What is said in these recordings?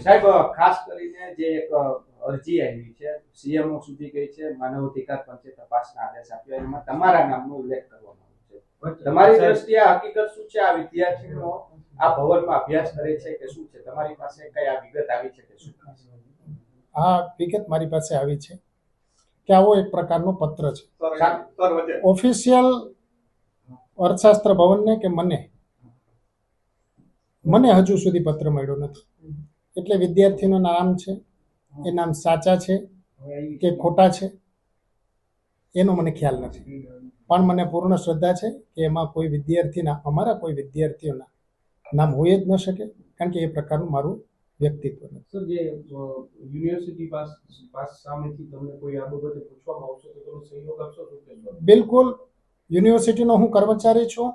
સાહેબ, ખાસ કરીને જે એક અરજી આવી છે સીએમઓ સુધી ગઈ છે, માનવ અધિકાર પંચે તપાસના આદેશ આપ્યો, એમાં તમારા નામનો ઉલ્લેખ કરવામાં આવ્યો છે. તમારી દ્રષ્ટિએ હકીકત શું છે? આ વિદ્યાર્થીઓ આ ભવનમાં અભ્યાસ કરે છે કે શું છે? તમારી પાસે કઈ આ વિગત આવી છે કે શું? આ વિગત મારી પાસે આવી છે કે આવો એક પ્રકારનો પત્ર છે ઓફિશિયલ અર્થશાસ્ત્ર ભવનને કે મને હજુ સુધી પત્ર મળ્યો નથી. એટલે વિદ્યાર્થીનું નામ છે, એ નામ સાચા છે કે ખોટા છે એનો મને ખ્યાલ નથી, પણ મને પૂર્ણ શ્રદ્ધા છે કે એમાં કોઈ વિદ્યાર્થીના, અમારા કોઈ વિદ્યાર્થીઓના નામ હોય જ ન શકે, કારણ કે એ પ્રકારનું મારું વ્યક્તિત્વ નથી. સર, જે યુનિવર્સિટી પાસ સામેથી તમને કોઈ આ બાબતે પૂછવામાં આવશે તો તમે સહયોગ આપશો? બિલકુલ. યુનિવર્સિટીનો હું કર્મચારી છું.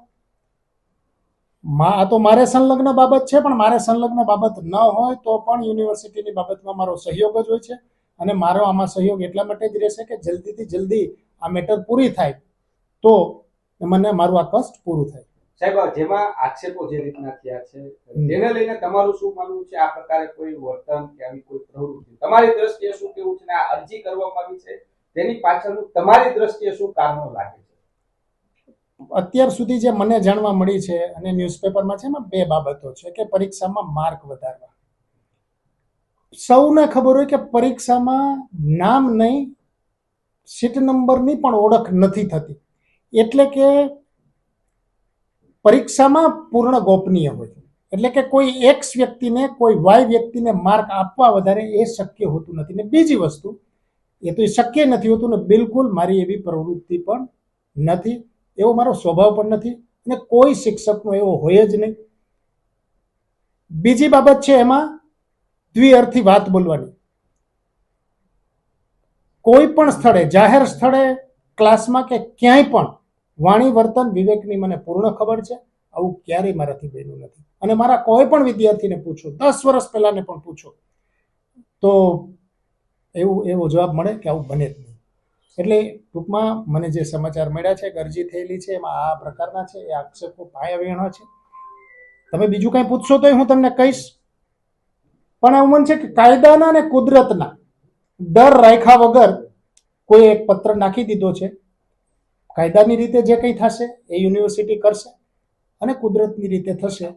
આ તો મારે સંલગ્ન બાબત છે, પણ મારે સંલગ્ન બાબત ન હોય તો પણ યુનિવર્સિટીની બાબતમાં મારો સહયોગ જ હોય છે. અને મારો આમાં સહયોગ એટલા માટે જ રહેશે કે જલ્દીથી જલ્દી આ મેટર પૂરી થાય તો મને મારું આ કષ્ટ પૂરું થાય. સાહેબ, જેમાં આક્ષેપો જે રીતના થયા છે તેને લઈને તમારું શું માનવું છે? આ પ્રકારે કોઈ વર્તન કે આવી કોઈ પ્રવૃત્તિ તમારી દ્રષ્ટિએ શું કેવું છે? આ અરજી કરવામાં આવી છે તેની પાછળનું તમારી દ્રષ્ટિએ શું કારણો લાગે છે? અત્યાર સુધી જે મને જાણવા મળી છે અને ન્યૂઝપેપરમાં છે, એમાં બે બાબતો છે કે પરીક્ષામાં માર્ક વધારવા. સૌને ખબર હોય કે પરીક્ષામાં નામ નહીં, સીટ નંબરની પણ ઓળખ નથી થતી, એટલે કે પરીક્ષામાં પૂર્ણ ગોપનીય હોય, એટલે કે કોઈ એક્સ વ્યક્તિને કોઈ વાય વ્યક્તિને માર્ક આપવા વધારે એ શક્ય હોતું નથી. ને બીજી વસ્તુ, એ તો શક્ય નથી હોતું ને બિલકુલ મારી એવી પ્રવૃત્તિ પણ નથી, એવો મારો સ્વભાવ પણ નથી અને કોઈ શિક્ષકનો એવો હોય જ નહીં. બીજી બાબત છે એમાં દ્વિઅર્થી વાત બોલવાની. કોઈ પણ સ્થળે, જાહેર સ્થળે, ક્લાસમાં કે ક્યાંય પણ વાણી વર્તન વિવેકની મને પૂર્ણ ખબર છે. આવું ક્યારેય મારાથી બન્યું નથી. અને મારા કોઈ પણ વિદ્યાર્થીને પૂછો, 10 વર્ષ પહેલાને પણ પૂછો તો એવો જવાબ મળે કે આવું બને જ નહીં. એટલે ટૂંકમાં મને જે સમાચાર મળ્યા છે, અરજી થયેલી છે, એમાં આ પ્રકારના છે, એ આક્ષેપો પાયાવિહોણા છે. તમે બીજું કંઈ પૂછશો તો હું તમને કહીશ, પણ એવું મન છે કે કાયદાના અને કુદરતના ડર રાખ્યા વગર કોઈ એક પત્ર નાખી દીધો છે. કાયદાની રીતે જે કંઈ થશે એ યુનિવર્સિટી કરશે અને કુદરતની રીતે થશે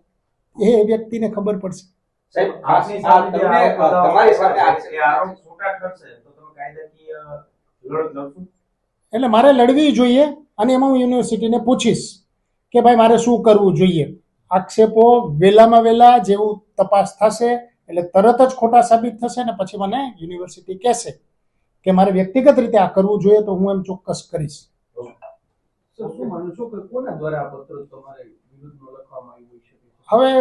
એ વ્યક્તિને ખબર પડશે. સાહેબ, એટલે મારે લડવી જોઈએ અને એમાં હું યુનિવર્સિટીને પૂછીશ કે ભાઈ મારે શું કરવું જોઈએ. આક્ષેપો વહેલામાં વહેલા જેવું તપાસ થશે એટલે તરત જ ખોટા સાબિત થશે ને પછી મને યુનિવર્સિટી કહેશે કે મારે વ્યક્તિગત રીતે આ કરવું જોઈએ તો હું એમ ચોક્કસ કરીશ. હવે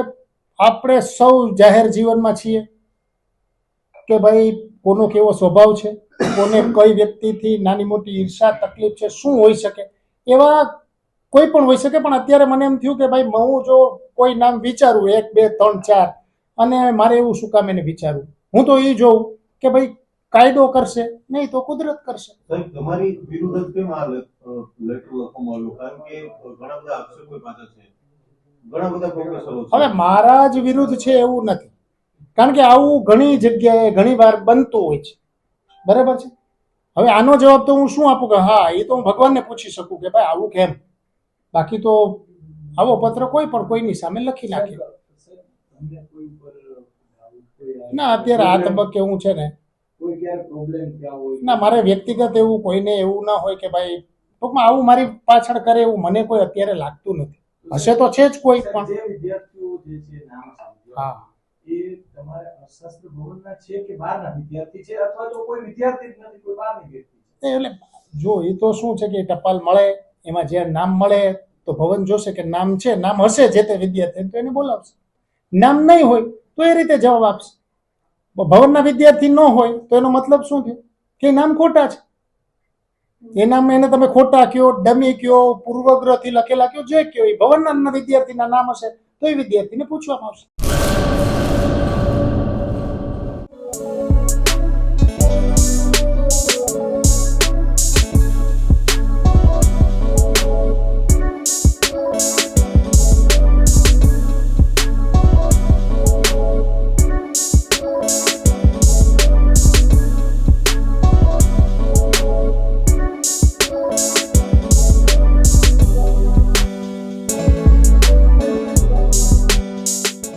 આપણે સૌ જાહેર જીવનમાં છીએ કે ભાઈ કોનો કેવો સ્વભાવ છે, કોને કઈ વ્યક્તિથી નાની મોટી ઈર્ષા તકલીફ છે, શું હોઈ શકે, એવા કોઈ પણ હોઈ શકે. પણ અત્યારે મને એમ થયું કે ભાઈ હું જો કોઈ નામ વિચારું 1 2 3 4 અને મારે એવું શું કામ એને વિચારવું, હું તો એ જોઉં કે ભાઈ કાયદો કરશે, નહીં તો કુદરત કરશે. તમારી વિરુદ્ધ કેમ આ લેટર લખવામાં આવ્યો? કારણ કે ઘણા બધા આક્ષેપો પાછા છે, ઘણા બધા પ્રોફેસરો છે. હવે મારા જ વિરુદ્ધ છે એવું નથી, કારણ કે આવું ઘણી જગ્યાએ ઘણી વાર બનતું હોય છે, બરાબર છે. હવે આનો જવાબ તો હું શું આપું કે હા, એ તો હું ભગવાનને પૂછી શકું કે ભાઈ આવું કેમ, બાકી તો આવો પત્ર કોઈ પણ કોઈની સામે લખી નાખે. ના, અત્યારે આ તબક્કે હું છે ને ના, મારે વ્યક્તિગત એવું કોઈને એવું ના હોય કે ભાઈ ટૂંકમાં આવું મારી પાછળ કરે એવું મને કોઈ અત્યારે લાગતું નથી. હશે તો છે જ કોઈ પણ. હા, એ તમારે અર્થશાસ્ત્ર ભવનના છે કે બહારના વિદ્યાર્થી છે અથવા તો કોઈ વિદ્યાર્થી જ નથી, કોઈ બહારની વ્યક્તિ છે? એટલે જો એ તો શું છે કે ટપાલ મળે, એમાં જે નામ મળે તો ભવન જોશે કે નામ છે, નામ હશે જે તે વિદ્યાર્થી તો એને બોલાવશે. નામ નહીં હોય તો એ રીતે જવાબ આપશે. ભવનના વિદ્યાર્થી ન હોય તો એનો મતલબ શું થયો કે નામ ખોટા છે. એ નામ એને તમે ખોટા કયો, ડમી કયો, પૂર્વગ્રહથી લખેલા કયો, જે કયો, એ ભવનના વિદ્યાર્થીના નામ હશે તો એ વિદ્યાર્થીને પૂછવામાં આવશે.